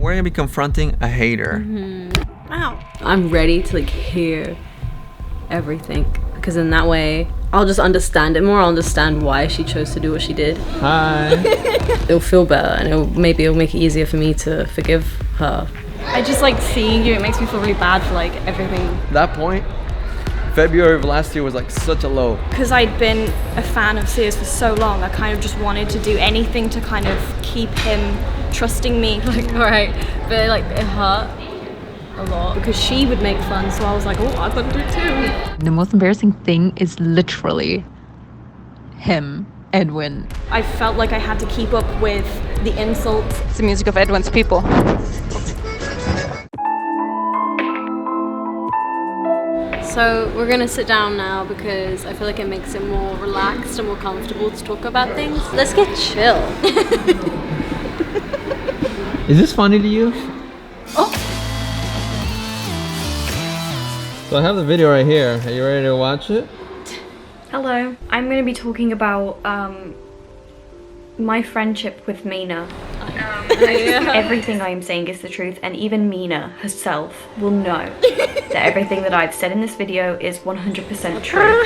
we're gonna be confronting a hater. Wow. I'm ready to like hear everything, because in that way I'll just understand it more. I'll understand why she chose to do what she did. Hi. It'll feel better, and maybe it'll make it easier for me to forgive her. I just like seeing you, it makes me feel really bad for like everything. That point, February of last year was like such a low. Because I'd been a fan of Sears for so long, I kind of just wanted to do anything to kind of keep him trusting me. Like, alright, but like it hurt a lot because she would make fun, so I was like, oh, I could do it too. The most embarrassing thing is literally him, Edwin. I felt like I had to keep up with the insults. It's the music of Edwin's people. So we're gonna sit down now because I feel like it makes it more relaxed and more comfortable to talk about things. Let's get chill. Is this funny to you? Oh. So I have the video right here. Are you ready to watch it? Hello. I'm going to be talking about my friendship with Mina. Everything I am saying is the truth, and even Mina herself will know that everything that I've said in this video is 100% true.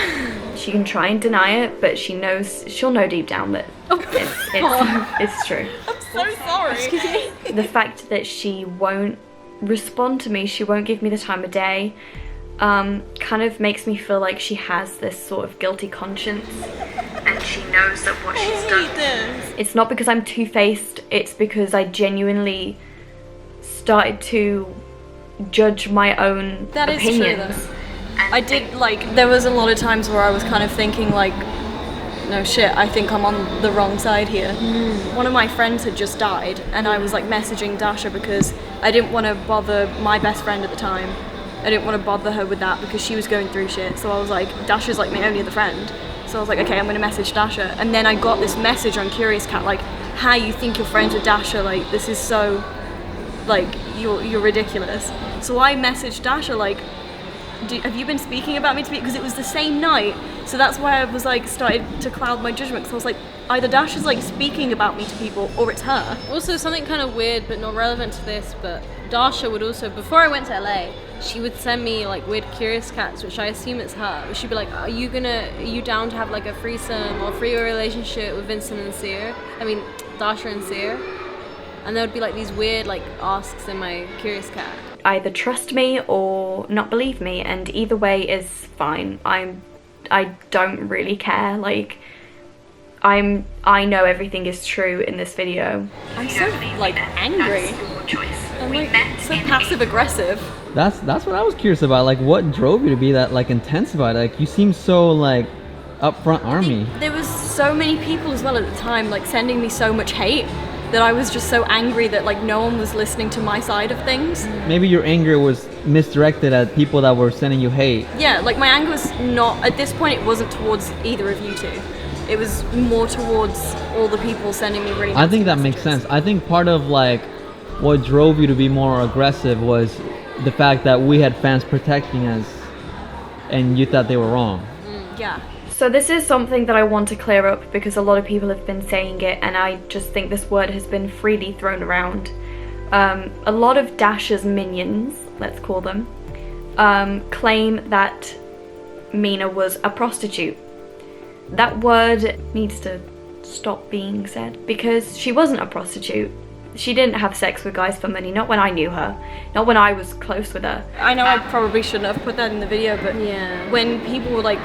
She can try and deny it, but she'll know deep down that it's true. I'm so sorry. Excuse me. The fact that she won't respond to me, she won't give me the time of day, kind of makes me feel like she has this sort of guilty conscience, and she knows that what she's done. It's not because I'm two-faced, it's because I genuinely started to judge my own opinions. True, I did, like, there was a lot of times where I was kind of thinking like, no shit, I think I'm on the wrong side here. One of my friends had just died, and I was like messaging Dasha because I didn't want to bother my best friend at the time. I didn't want to bother her with that because she was going through shit. So I was like, Dasha's like my only other friend. So I was like, okay, I'm gonna message Dasha. And then I got this message on Curious Cat, like, how you think you're friends with Dasha? Like, this is so, like, you're ridiculous. So I messaged Dasha, like, have you been speaking about me to me? Because it was the same night. So that's why I was like, started to cloud my judgment. Because I was like, either Dasha's like speaking about me to people or it's her. Also, something kind of weird but not relevant to this, but Dasha would also, before I went to LA, she would send me like weird Curious Cats, which I assume it's her. She'd be like, are you down to have like a threesome or free relationship with Vincent and Sear? I mean, Dasha and Sear. And there would be like these weird like asks in my Curious Cat. Either trust me or not believe me, and either way is fine. I don't really care. Like, I know everything is true in this video. I'm so like angry. I'm like so passive aggressive. That's what I was curious about. Like, what drove you to be that like intense about it? Like, you seem so like upfront army. There was so many people as well at the time like sending me so much hate that I was just so angry that like no one was listening to my side of things. Maybe your anger was misdirected at people that were sending you hate. Yeah, like my anger was not, at this point it wasn't towards either of you two. It was more towards all the people sending me really I think that messages. makes sense. I think part of like what drove you to be more aggressive was the fact that we had fans protecting us and you thought they were wrong. Yeah. So this is something that I want to clear up because a lot of people have been saying it, and I just think this word has been freely thrown around. A lot of Dasha's minions, let's call them, claim that Mina was a prostitute. That word needs to stop being said because she wasn't a prostitute. She didn't have sex with guys for money, not when I knew her, not when I was close with her. I know I probably shouldn't have put that in the video, but yeah, when people were like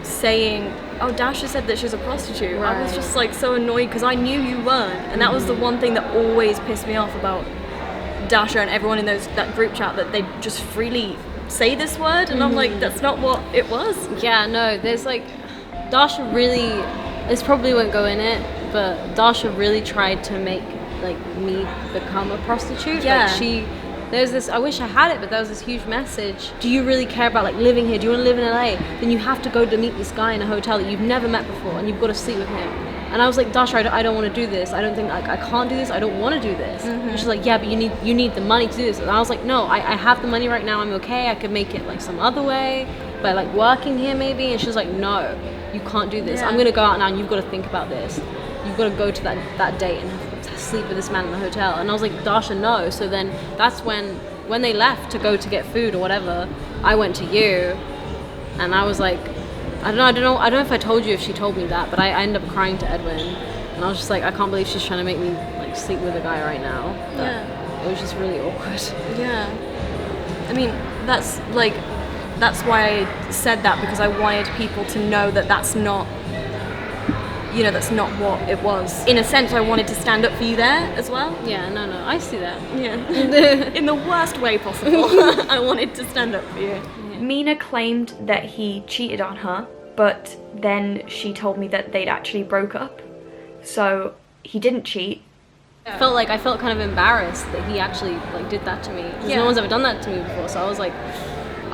saying, oh, Dasha said that she's a prostitute, I was just like so annoyed because I knew you weren't, and that was the one thing that always pissed me off about Dasha and everyone in that group chat, that they just freely say this word, and I'm like, that's not what it was. Yeah, no, there's like, Dasha really, this probably won't go in it, but Dasha really tried to make like me become a prostitute. Yeah. Like there's this, I wish I had it, but there was this huge message. Do you really care about like living here? Do you want to live in LA? Then you have to go to meet this guy in a hotel that you've never met before, and you've got to sleep with him. And I was like, Dasha, I don't want to do this. I don't think, I can't do this. I don't want to do this. And she's like, yeah, but you need the money to do this. And I was like, no, I have the money right now. I'm okay. I could make it like some other way, by like working here maybe. And she's like, no, you can't do this. Yeah. I'm going to go out now and you've got to think about this. you've got to go to that date and sleep with this man in the hotel. And I was like, Dasha, no. So then that's when they left to go to get food or whatever, I went to you, and I was like, I don't know if I told you if she told me that, but I ended up crying to Edwin, and I was just like, I can't believe she's trying to make me like sleep with a guy right now. It was just really awkward. Yeah. I mean, that's why I said that, because I wanted people to know that that's not what it was. In a sense, I wanted to stand up for you there as well. Yeah, no, I see that. Yeah. In the worst way possible. I wanted to stand up for you. Yeah. Mina claimed that he cheated on her, but then she told me that they'd actually broke up. So he didn't cheat. I felt kind of embarrassed that he actually like did that to me. Because no one's ever done that to me before, so I was like,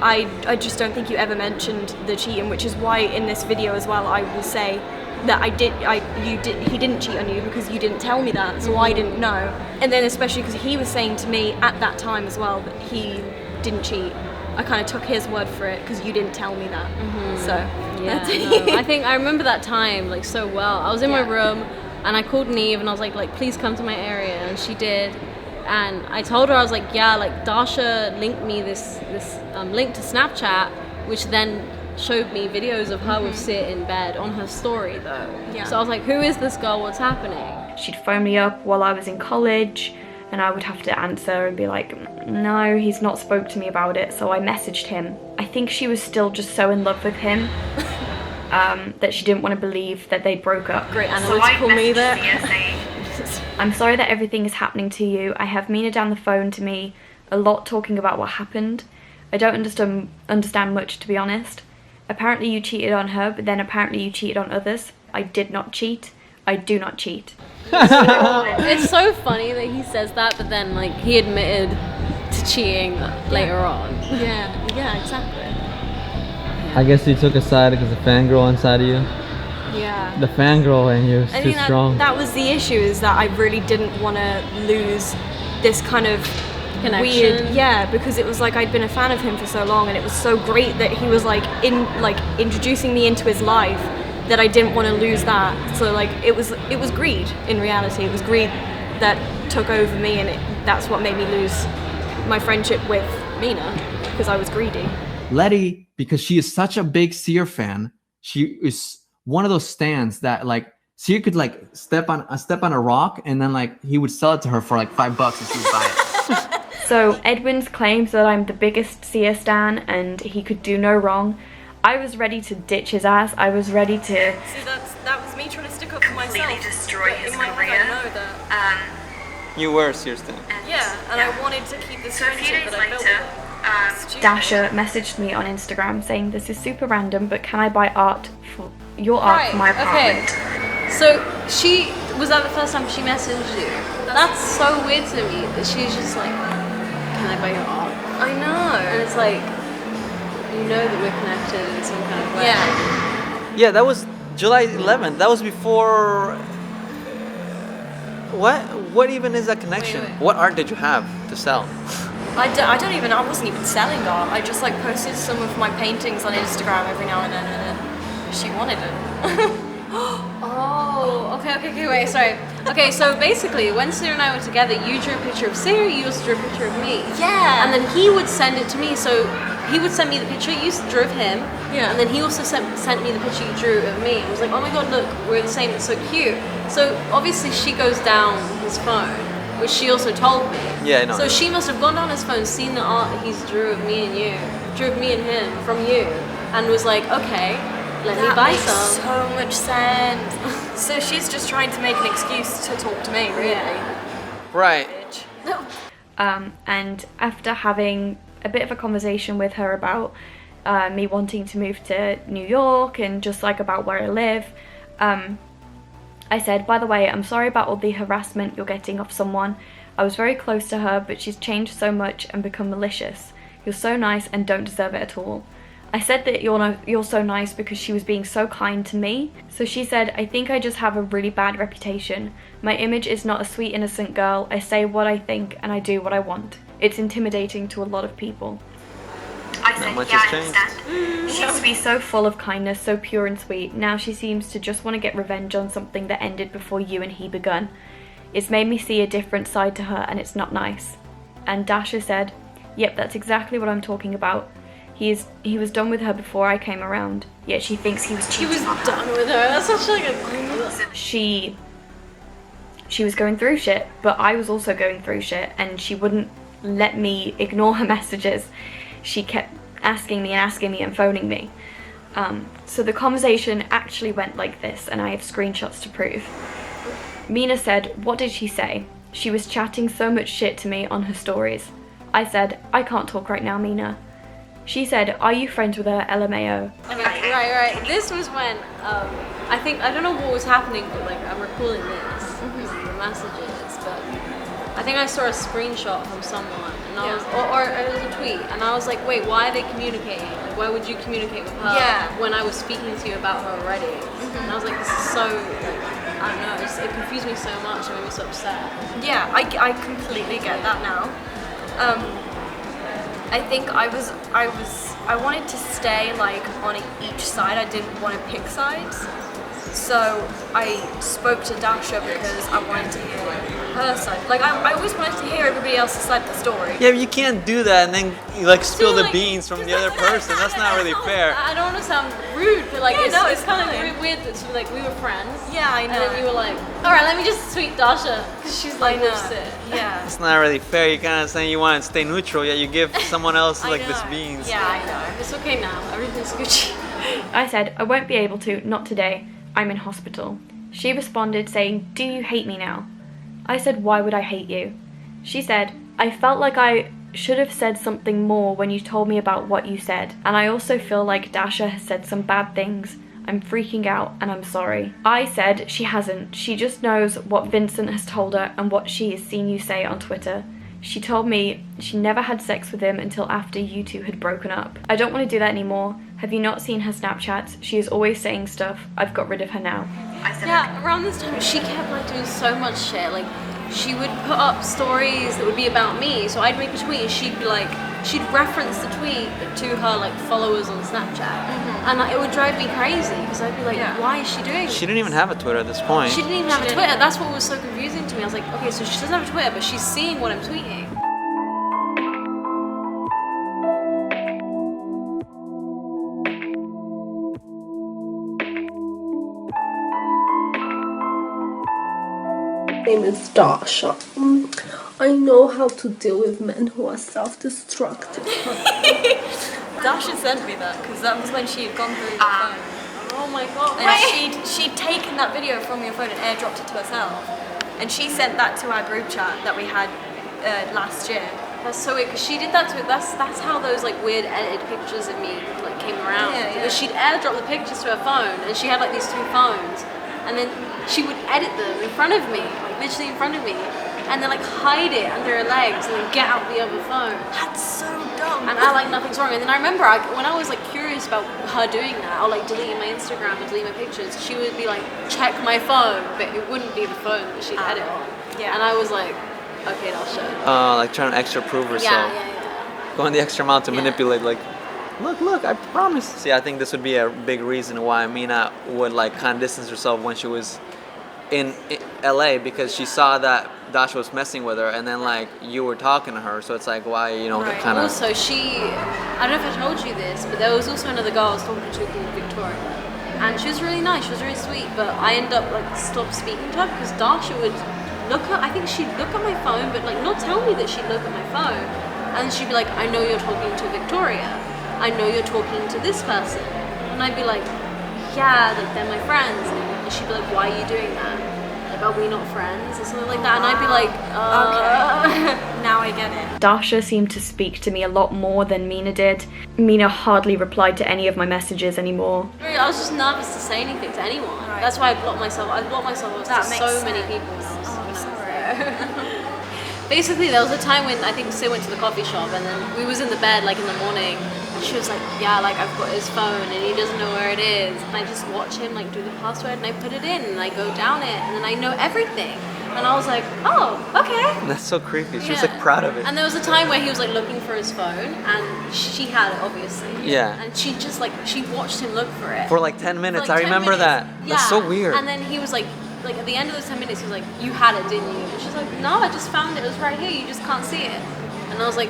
I just don't think you ever mentioned the cheating, which is why in this video as well I will say that he didn't cheat on you because you didn't tell me that, so I didn't know. And then especially because he was saying to me at that time as well that he didn't cheat, I kind of took his word for it because you didn't tell me that. So yeah, no. I think I remember that time like so well. I was in my room and I called Neve and I was like please come to my area, and she did. And I told her, I was like, yeah, like Dasha linked me this link to Snapchat, which then showed me videos of her with Sia in bed on her story though. Yeah. So I was like, who is this girl? What's happening? She'd phone me up while I was in college, and I would have to answer and be like, no, he's not spoke to me about it. So I messaged him. I think she was still just so in love with him that she didn't want to believe that they broke up. Great analytical me there. I'm sorry that everything is happening to you. I have Mina down the phone to me a lot talking about what happened. I don't understand much, to be honest. Apparently you cheated on her, but then apparently you cheated on others. I did not cheat. I do not cheat. It's so funny that he says that, but then like he admitted to cheating later on. Yeah, exactly. I guess you took a side because the fangirl inside of you. Yeah. The fangirl in you is too strong. That was the issue, is that I really didn't want to lose this kind of connection. Weird, because it was like I'd been a fan of him for so long, and it was so great that he was introducing me into his life, that I didn't want to lose that. So like it was greed in reality. It was greed that took over me, and that's what made me lose my friendship with Mina, because I was greedy. Lettie, because she is such a big Seer fan, she is one of those stands that like Seer could like step on a rock, and then like he would sell it to her for like $5 and she would buy it. So Edwins claims that I'm the biggest Seer stan and he could do no wrong. I was ready to ditch his ass. I was ready to... See, that was me trying to stick up for myself. Completely destroy his career. Head, I know that. You were Seer stan. And I wanted to keep this friendship that I built with him. Dasha messaged me on Instagram saying, this is super random, but can I buy art for my apartment? Okay. So was that the first time she messaged you? That's so weird to me that she's just like, can I buy your art? I know. And it's like, you know that we're connected in some kind of way. Yeah, that was July 11th. That was before... What even is that connection? Wait. What art did you have to sell? I wasn't even selling art. I just like posted some of my paintings on Instagram every now and then, and then she wanted it. Oh, okay, wait, sorry. Okay, so basically, when Sia and I were together, you drew a picture of Sia, you also drew a picture of me. Yeah. And then he would send it to me, so he would send me the picture, you drew of him, and then he also sent me the picture you drew of me. It was like, oh my god, look, we're the same, it's so cute. So obviously she goes down his phone, which she also told me. Yeah, I know. So she must have gone down his phone, seen the art that he's drew of me and you, drew of me and him from you, and was like, okay, let me buy some. That makes so much sense. So she's just trying to make an excuse to talk to me, really. Right. And after having a bit of a conversation with her about me wanting to move to New York and just like about where I live, I said, by the way, I'm sorry about all the harassment you're getting off someone. I was very close to her, but she's changed so much and become malicious. You're so nice and don't deserve it at all. I said that you're so nice because she was being so kind to me. So she said, I think I just have a really bad reputation. My image is not a sweet, innocent girl. I say what I think and I do what I want. It's intimidating to a lot of people. I Not much has changed. She used to be so full of kindness, so pure and sweet. Now she seems to just want to get revenge on something that ended before you and he begun. It's made me see a different side to her and it's not nice. And Dasha said, yep, that's exactly what I'm talking about. He was done with her before I came around, yet she thinks he was cheating on her. Done with her. That's such like a... She was going through shit, but I was also going through shit, and she wouldn't let me ignore her messages. She kept asking me and phoning me. So the conversation actually went like this, and I have screenshots to prove. Mina said, what did she say? She was chatting so much shit to me on her stories. I said, I can't talk right now, Mina. She said, are you friends with her, LMAO? Right. This was when, I don't know what was happening, but like I'm recalling this, the messages, but I think I saw a screenshot from someone, and I was, or it was a tweet, and I was like, wait, why are they communicating? Like, why would you communicate with her when I was speaking to you about her already? And I was like, this is so, like, I don't know, it confused me so much, it made me so upset. Yeah, I completely get that now. I think I wanted to stay like on each side. I didn't want to pick sides. So I spoke to Dasha because I wanted to hear her side. Like I always wanted to hear everybody else's side of the story. Yeah, but you can't do that and then you like spill the beans from the other person. That's not really fair. I don't want to sound rude, but like it's kind fine. of weird that like we were friends. Yeah, I know. And then you were like, all right, let me just tweet Dasha because she's like, Yeah. It's not really fair. You're kind of saying you want to stay neutral, yet you give someone else like this beans. Yeah, I know. It's okay now. Everything's Gucci. I said, I won't be able to, not today. I'm in hospital. She responded saying, do you hate me now? I said, why would I hate you? She said, I felt like I should have said something more when you told me about what you said. And I also feel like Dasha has said some bad things. I'm freaking out and I'm sorry. I said she hasn't. She just knows what Vincent has told her and what she has seen you say on Twitter. She told me she never had sex with him until after you two had broken up. I don't want to do that anymore. Have you not seen her Snapchats? She is always saying stuff. I've got rid of her now. Yeah, around this time she kept like doing so much shit. Like she would put up stories that would be about me. So I'd make a tweet and she'd be like, she'd reference the tweet to her like followers on Snapchat. And it would drive me crazy because I'd be like, why is she doing this? She didn't even have a Twitter at this point. She didn't even have a Twitter. That's what was so confusing to me. I was like, okay, so she doesn't have a Twitter, but she's seeing what I'm tweeting. My name is Dasha. I know how to deal with men who are self-destructive. Dasha sent me that because that was when she had gone through your phone. Oh my god. And she'd taken that video from your phone and airdropped it to herself. And she sent that to our group chat that we had last year. That's so weird because she did that to that's how those like weird edited pictures of me like came around. Yeah. Because she'd airdrop the pictures to her phone and she had like these two phones and then she would edit them in front of me, like literally in front of me, and then like hide it under her legs and then get out the other phone. That's so dumb. And I like nothing's wrong. And then I remember when I was like curious about her doing that, or like deleting my Instagram or deleting my pictures, she would be like, check my phone, but it wouldn't be the phone that she'd edit on. Yeah. And I was like, okay, I'll show. Like trying to extra prove herself. Yeah. Going the extra mile to manipulate, like, look, I promise. See, I think this would be a big reason why Mina would like kind of distance herself when she was in LA, because she saw that Dasha was messing with her, and then like you were talking to her, so it's like why, you know, kind of. Also, I don't know if I told you this, but there was also another girl I was talking to called Victoria, and she was really nice, she was really sweet, but I ended up like stopped speaking to her because Dasha would I think she'd look at my phone, but like not tell me that she'd look at my phone, and she'd be like, I know you're talking to Victoria, I know you're talking to this person, and I'd be like, yeah, like they're my friends, and she'd be like, why are you doing that? Like, are we not friends or something like that? And I'd be like, okay, now I get it. Dasha seemed to speak to me a lot more than Mina did. Mina hardly replied to any of my messages anymore. I was just nervous to say anything to anyone. Right. That's why I blocked myself. I blocked myself off to so many people. Basically, there was a time when I think Sid went to the coffee shop, and then we was in the bed like in the morning, and she was like, yeah, like I've got his phone and he doesn't know where it is, and I just watch him like do the password and I put it in and I go down it and then I know everything. And I was like, oh, okay. That's so creepy. She was Yeah. like proud of it. And there was a time where he was like looking for his phone, and she had it obviously. Yeah. And she just like she watched him look for it For like 10 minutes. For, like, I 10 remember minutes. that. Yeah. That's so weird. And then he was like at the end of those 10 minutes, he was like, "You had it, didn't you?" And she's like, "No, I just found it. It was right here. You just can't see it." And I was like,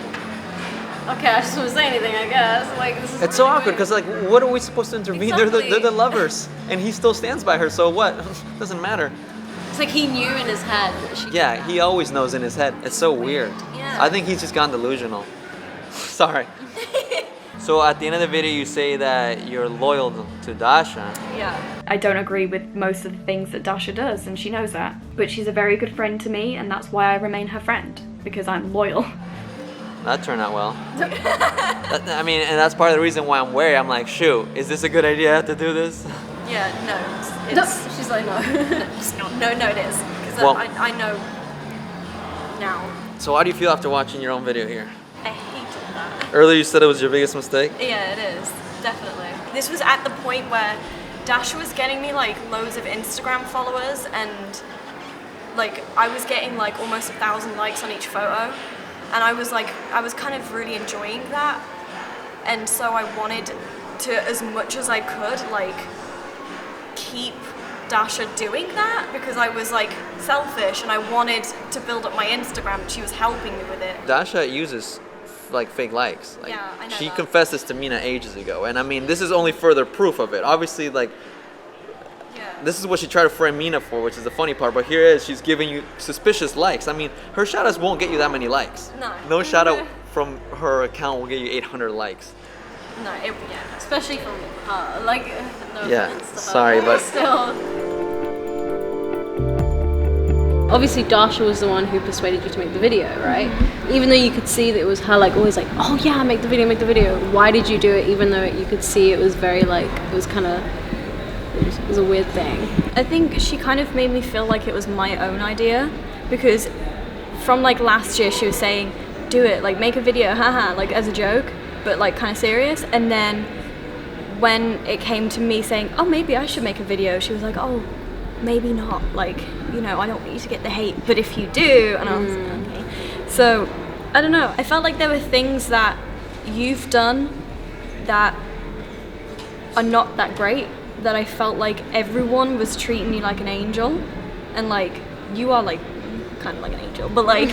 "Okay, I just won't say anything, I guess." Like this is. It's so really awkward weird. because like, what are we supposed to intervene? Exactly. They're the lovers, and he still stands by her. So what? Doesn't matter. It's like he knew in his head that she. Yeah, did he that. always knows in his head. It's so weird. Yeah. I think he's just gone delusional. Sorry. So at the end of the video, you say that you're loyal to Dasha. Yeah. I don't agree with most of the things that Dasha does, and she knows that. But she's a very good friend to me, and that's why I remain her friend, because I'm loyal. That turned out well. I mean, and that's part of the reason why I'm wary. I'm like, shoot, is this a good idea to do this? Yeah, no. It's, She's like, no. no, it is. Because Well- I know now. So how do you feel after watching your own video here? I hated that. Earlier you said it was your biggest mistake. Yeah, it is. Definitely. This was at the point where Dasha was getting me like loads of Instagram followers, and like I was getting like almost 1,000 likes on each photo, and I was kind of really enjoying that, and so I wanted to, as much as I could, like keep Dasha doing that, because I was like selfish and I wanted to build up my Instagram. She was helping me with it. Dasha uses like fake likes. Like, Yeah, I know she that. confessed this to Mina ages ago, and I mean, this is only further proof of it. Obviously, like, Yeah. this is what she tried to frame Mina for, which is the funny part. But here it is, she's giving you suspicious likes. I mean, her shoutouts won't get you that many likes. No. No shoutout from her account will get you 800 likes. No, yeah. Especially from her. Like, no Yeah, offense to her, sorry, but- still. Obviously, Dasha was the one who persuaded you to make the video, right? Even though you could see that it was her, like, always like, oh yeah, make the video, make the video. Why did you do it? Even though you could see it was very, like, it was kind of, it was a weird thing. I think she kind of made me feel like it was my own idea, because from like last year she was saying, do it, like make a video, haha, like as a joke, but like kind of serious. And then when it came to me saying, oh, maybe I should make a video, she was like, oh, maybe not, like, you know, I don't want you to get the hate, but if you do, and I was like, okay. So, I don't know, I felt like there were things that you've done that are not that great, that I felt like everyone was treating you like an angel, and like, you are like, kind of like an angel, but like,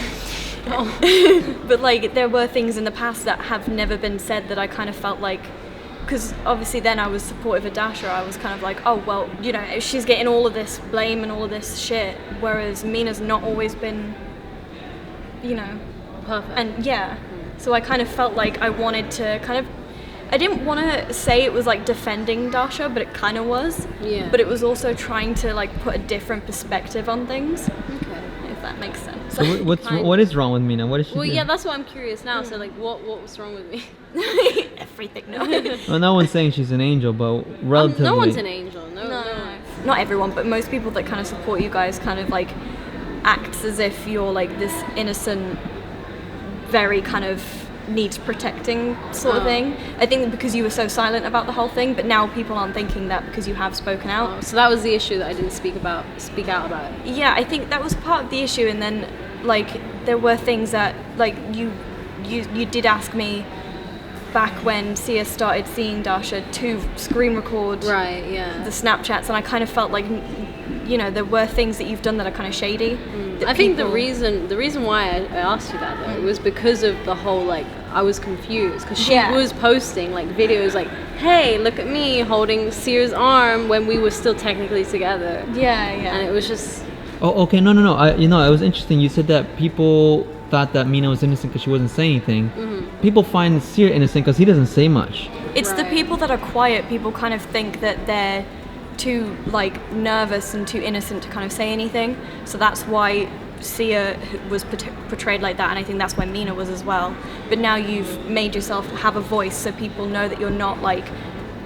but like, there were things in the past that have never been said that I kind of felt like, because obviously then I was supportive of Dasha, I was kind of like, oh, well, you know, she's getting all of this blame and all of this shit, whereas Mina's not always been, you know, Perfect. and yeah, so I kind of felt like I wanted to kind of, I didn't want to say it was like defending Dasha, but it kind of was. Yeah. But it was also trying to like put a different perspective on things, Okay. if that makes sense. What is wrong with Mina? What is she Well, doing? yeah, that's what I'm curious now. So, like, what was wrong with me? Everything, no. Well, no one's saying she's an angel, but relatively. No one's an angel. No. Not everyone, but most people that kind of support you guys kind of like acts as if you're like this innocent, very kind of needs protecting sort of thing. I think because you were so silent about the whole thing, but now people aren't thinking that because you have spoken out. Oh, so that was the issue that I didn't speak out about. Yeah, I think that was part of the issue, and then like there were things that like you did ask me back when Sia started seeing Dasha to screen record Right. Yeah. the Snapchats, and I kind of felt like, you know, there were things that you've done that are kind of shady. that I think the people- reason why I asked you that though was because of the whole like I was confused because she Yeah. was posting like videos like, hey, look at me holding Sia's arm when we were still technically together, Yeah, and it was just Oh, okay. No. It was interesting. You said that people thought that Mina was innocent because she wasn't saying anything. People find Sia innocent because he doesn't say much. It's the Right. people that are quiet. People kind of think that they're too like nervous and too innocent to kind of say anything. So that's why Sia was portrayed like that, and I think that's why Mina was as well. But now you've made yourself have a voice, so people know that you're not like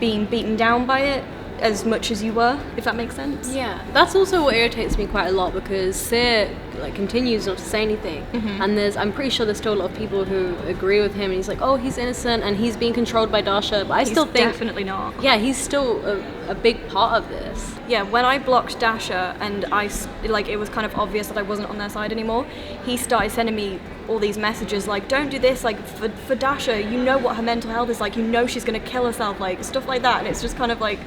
being beaten down by it as much as you were, if that makes sense. Yeah, that's also what irritates me quite a lot, because Seer like continues not to say anything, and I'm pretty sure there's still a lot of people who agree with him, and he's like, oh, he's innocent and he's being controlled by Dasha, but I still think definitely not. Yeah, he's still a big part of this. Yeah, when I blocked Dasha and it was kind of obvious that I wasn't on their side anymore, he started sending me all these messages like, don't do this, like for Dasha, you know what her mental health is like, you know she's gonna kill herself, like stuff like that, and it's just kind of like,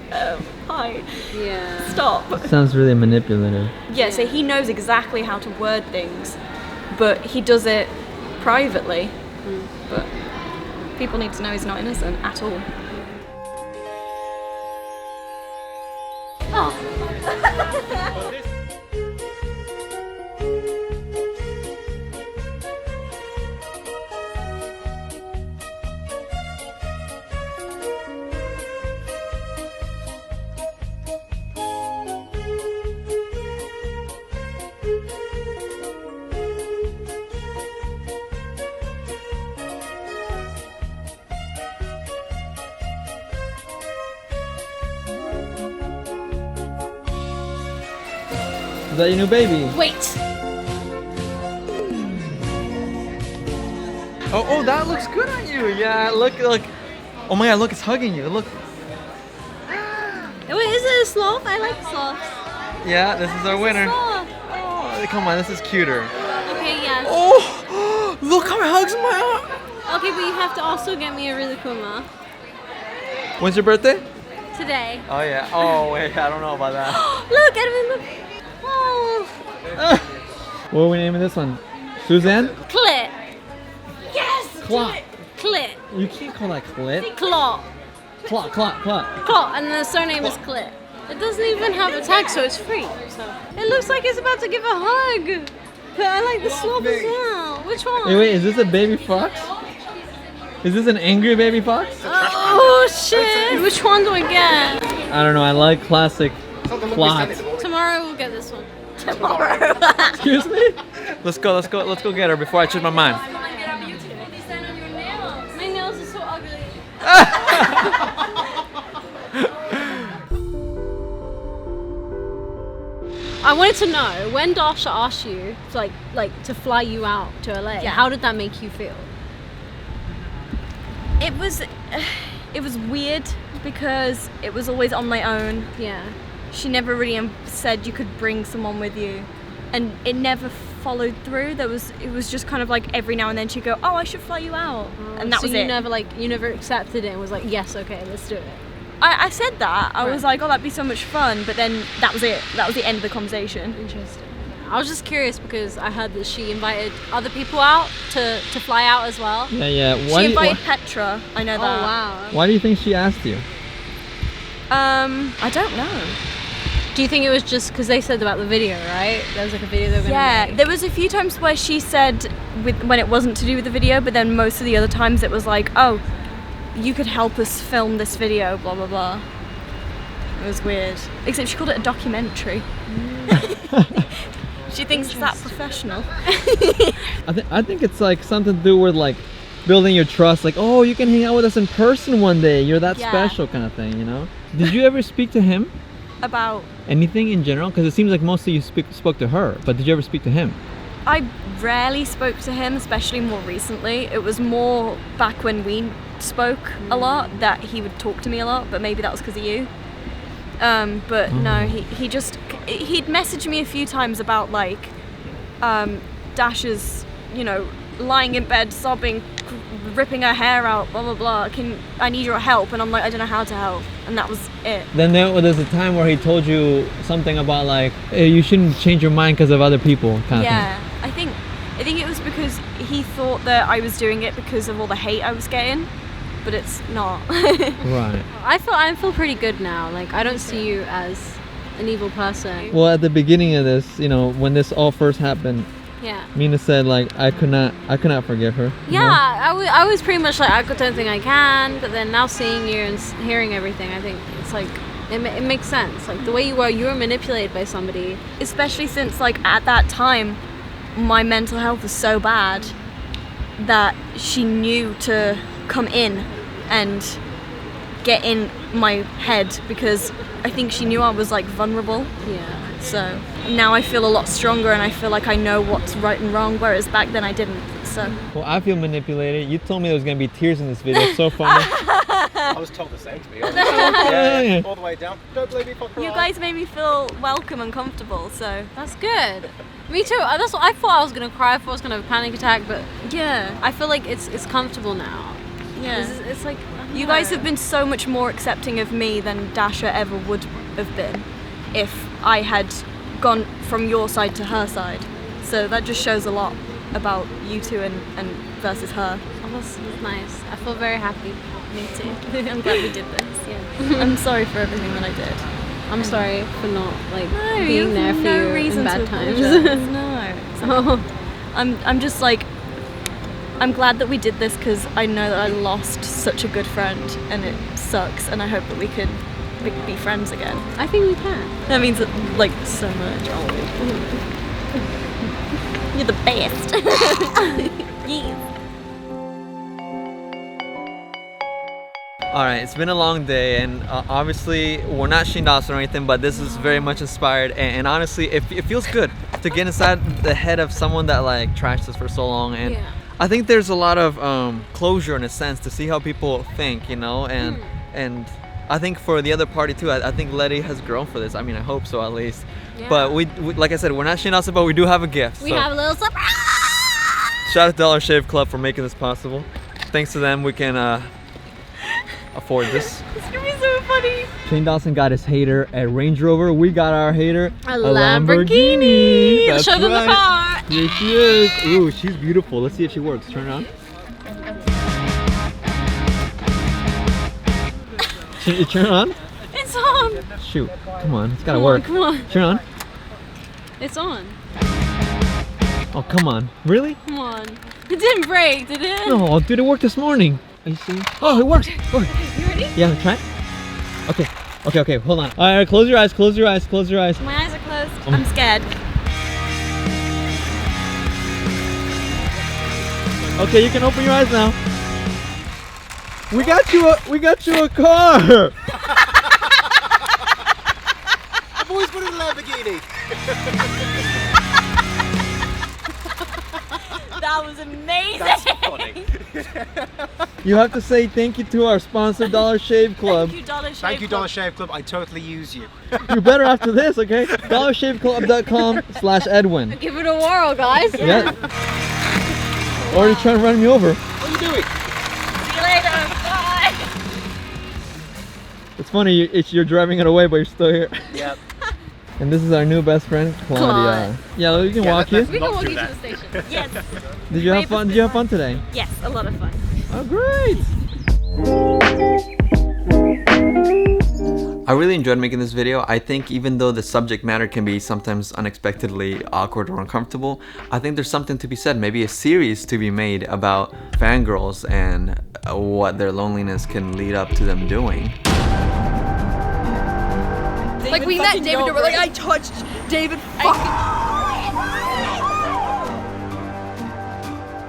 hi, Yeah. stop. Sounds really manipulative. Yeah, so he knows exactly how to word things, but he does it privately. But people need to know he's not innocent at all. Is that your new baby? Wait. Oh, that looks good on you. Yeah, look. Oh my God, look, it's hugging you. Look. Wait, is it a sloth? I like sloths. Yeah, this is our winner. Sloth. Oh, come on, this is cuter. Okay, yes. Oh, look how it hugs my arm. Okay, but you have to also get me a really cool mask. When's your birthday? Today. Oh yeah. Oh wait, I don't know about that. Look, Edwin, look. Oh. What are we naming this one? Suzanne? Clit. Yes. Clot. Clit. You can't call that clit. Clot. Clot. Clot, and the surname is Clit. It doesn't even have a tag, so it's free. So it looks like it's about to give a hug. But I like the sloth as well. Which one? Wait, is this a baby fox? Is this an angry baby fox? Oh shit! Which one do I get? I don't know. I like classic clot. Tomorrow we'll get this one. Tomorrow. Excuse me? Let's go get her before I change my mind. My nails are so ugly. I wanted to know, when Dasha asked you to like to fly you out to LA, how did that make you feel? It was weird because it was always on my own. Yeah. She never really said you could bring someone with you, and it never followed through. It was just kind of like every now and then she'd go, oh, I should fly you out, and that was it. You never accepted it and was like, yes, okay, let's do it. I said that. I was like, oh, that'd be so much fun, but then that was it. That was the end of the conversation. Interesting. I was just curious because I heard that she invited other people out to fly out as well. Yeah. She invited Petra. I know that. Oh wow. Why do you think she asked you? I don't know. Do you think it was just because they said about the video, right? There was like a video they were going to make. There was a few times where she said when it wasn't to do with the video, but then most of the other times it was like, oh, you could help us film this video, blah blah blah. It was weird. Except she called it a documentary. She thinks it's that professional. I think it's like something to do with like building your trust. Like, oh, you can hang out with us in person one day. You're that special kind of thing, you know? Did you ever speak to him? About anything in general? Because it seems like mostly you spoke to her, but did you ever speak to him? I rarely spoke to him, especially more recently. It was more back when we spoke a lot that he would talk to me a lot, but maybe that was because of you. But no, he'd messaged me a few times about like Dasha's, lying in bed sobbing, ripping her hair out, blah blah blah. I need your help? And I'm like, I don't know how to help, and that was it. Then there was a time where he told you something about like, hey, you shouldn't change your mind because of other people, kind of thing. I think it was because he thought that I was doing it because of all the hate I was getting, but it's not. Right. I feel pretty good now. Like, I don't see you as an evil person. Well, at the beginning of this, when this all first happened, Mina said like I could not forgive her. I was pretty much like, I don't think I can, but then now seeing you and hearing everything, I think it's like it makes sense. Like the way you were manipulated by somebody, especially since like at that time my mental health was so bad that she knew to come in and get in my head because I think she knew I was like vulnerable. Yeah. So now I feel a lot stronger and I feel like I know what's right and wrong, whereas back then I didn't. So. Well, I feel manipulated. You told me there was gonna be tears in this video. It's so funny. I was told the same, to be honest. Yeah, all the way down. Don't blame me for crying. You guys made me feel welcome and comfortable, so. That's good. Me too. That's what I thought. I was gonna cry. I thought I was gonna have a panic attack, but Yeah. I feel like it's comfortable now. Yeah. It's like I don't You guys know. have been so much more accepting of me than Dasha ever would have been if I had gone from your side to her side. So that just shows a lot about you two and versus her. Oh, that's nice. I feel very happy. Me too. I'm glad we did this. Yeah. I'm sorry for everything that I did. I'm sorry for not like No, being there for no you reason in bad to times. apologize. No. Oh. I'm just like, I'm glad that we did this because I know that I lost such a good friend and it sucks, and I hope that we can be friends again. I think we can. That means like so much. Oh. You're the best. Yes. All right, it's been a long day, and obviously we're not Shane Dawson or anything, but this is very much inspired. And honestly, it feels good to get inside the head of someone that like trashed us for so long. And Yeah. I think there's a lot of closure in a sense to see how people think, you know. And I think for the other party too, I think Lettie has grown for this. I mean, I hope so at least. Yeah. But we like I said, we're not Shane Dawson, but we do have a gift. We so have a little surprise. shout out to Dollar Shave Club for making this possible. Thanks to them, we can afford this. It's gonna be so funny. Shane Dawson got his hater a Range Rover. We got our hater A Lamborghini. That's Show them the right. car. Here she is. Ooh, she's beautiful. Let's see if she works. Turn it on. You turn it on? It's on. Shoot. Come on. It's gotta Come on, work. come on. Turn it on. It's on. Oh, come on. Really? Come on. It didn't break, did it? No, dude, it worked this morning. Are you serious? Oh, it works. Oh. You ready? Yeah, try it. Okay. Okay, hold on. All right, close your eyes, close your eyes, close your eyes. My eyes are closed. I'm scared. Okay, you can open your eyes now. We got you a car. I've always wanted a Lamborghini. That was amazing. That's funny. You have to say thank you to our sponsor, Dollar Shave Club. Thank you, Dollar Shave Thank you, Club. Dollar Shave Club. I totally use you. You better after this, okay? DollarShaveClub.com/Edwin. Give it a whirl, guys. Yeah. Already trying to run me over. What are you doing? See you later. Bye. It's funny, you're driving it away, but you're still here. Yep. And this is our new best friend, Claudia. Yeah, we can walk you. We can Not walk do you to that. the station. Yes. Did you have fun? Did you have fun today? Yes, a lot of fun. Oh, great! I really enjoyed making this video. I think even though the subject matter can be sometimes unexpectedly awkward or uncomfortable, I think there's something to be said, maybe a series to be made about fangirls and what their loneliness can lead up to them doing. Like we met David and we're like, I touched David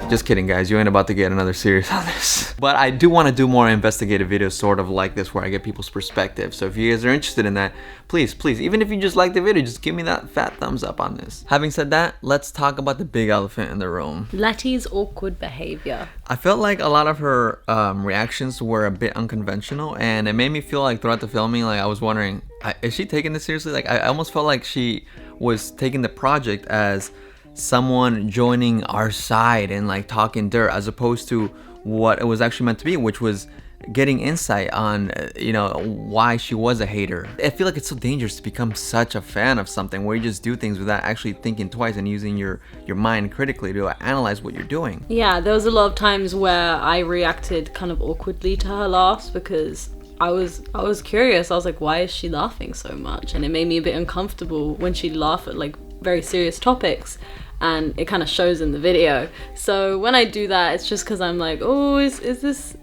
Just kidding, guys. You ain't about to get another series on this. But I do want to do more investigative videos sort of like this where I get people's perspective. So if you guys are interested in that, please, even if you just like the video, just give me that fat thumbs up on this. Having said that, let's talk about the big elephant in the room. Lettie's awkward behavior. I felt like a lot of her reactions were a bit unconventional, and it made me feel like throughout the filming, like I was wondering, is she taking this seriously? Like I almost felt like she was taking the project as someone joining our side and like talking dirt, as opposed to what it was actually meant to be, which was getting insight on why she was a hater. I feel like it's so dangerous to become such a fan of something where you just do things without actually thinking twice and using your mind critically to analyze what you're doing. Yeah, there was a lot of times where I reacted kind of awkwardly to her laughs because I was curious. I was like, why is she laughing so much? And it made me a bit uncomfortable when she'd laugh at like very serious topics, and it kind of shows in the video. So when I do that, it's just because I'm like, oh, is this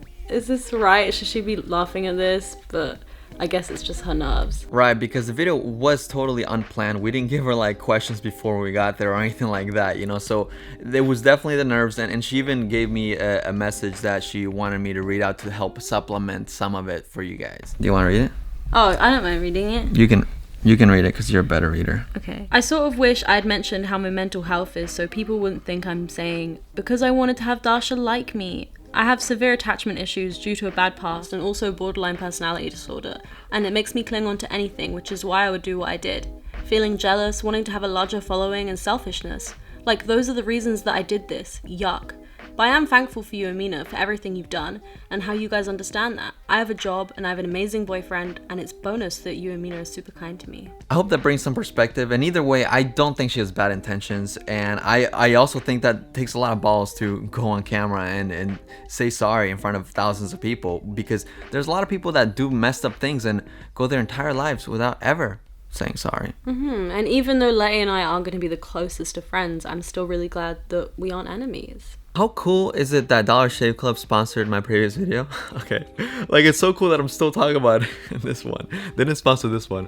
right? Should she be laughing at this? But I guess it's just her nerves. Right, because the video was totally unplanned. We didn't give her like questions before we got there or anything like that, you know. So there was definitely the nerves, and she even gave me a message that she wanted me to read out to help supplement some of it for you guys. Do you want to read it? Oh, I don't mind reading it. You can read it because you're a better reader. Okay. I sort of wish I had mentioned how my mental health is so people wouldn't think I'm saying, because I wanted to have Dasha like me. I have severe attachment issues due to a bad past and also borderline personality disorder, and it makes me cling on to anything, which is why I would do what I did. Feeling jealous, wanting to have a larger following, and selfishness. Like, those are the reasons that I did this. Yuck. But I am thankful for you and Mina for everything you've done and how you guys understand that. I have a job and I have an amazing boyfriend, and it's bonus that you and Mina are super kind to me. I hope that brings some perspective, and either way, I don't think she has bad intentions, and I also think that takes a lot of balls to go on camera and say sorry in front of thousands of people, because there's a lot of people that do messed up things and go their entire lives without ever saying sorry. And even though Lettie and I aren't going to be the closest of friends, I'm still really glad that we aren't enemies. How cool is it that Dollar Shave Club sponsored my previous video? Okay, like, it's so cool that I'm still talking about it in this one. They didn't sponsor this one,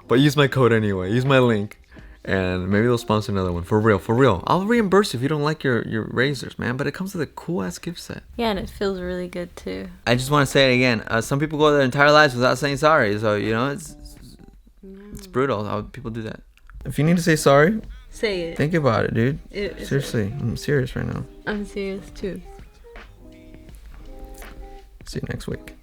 but use my code anyway. Use my link, and maybe they'll sponsor another one. For real. I'll reimburse you if you don't like your razors, man. But it comes with a cool ass gift set. Yeah, and it feels really good too. I just want to say it again. Some people go their entire lives without saying sorry. So, you know, it's brutal how people do that. If you need to say sorry, say it. think about it, dude. Seriously, I'm serious right now. I'm serious too. See you next week.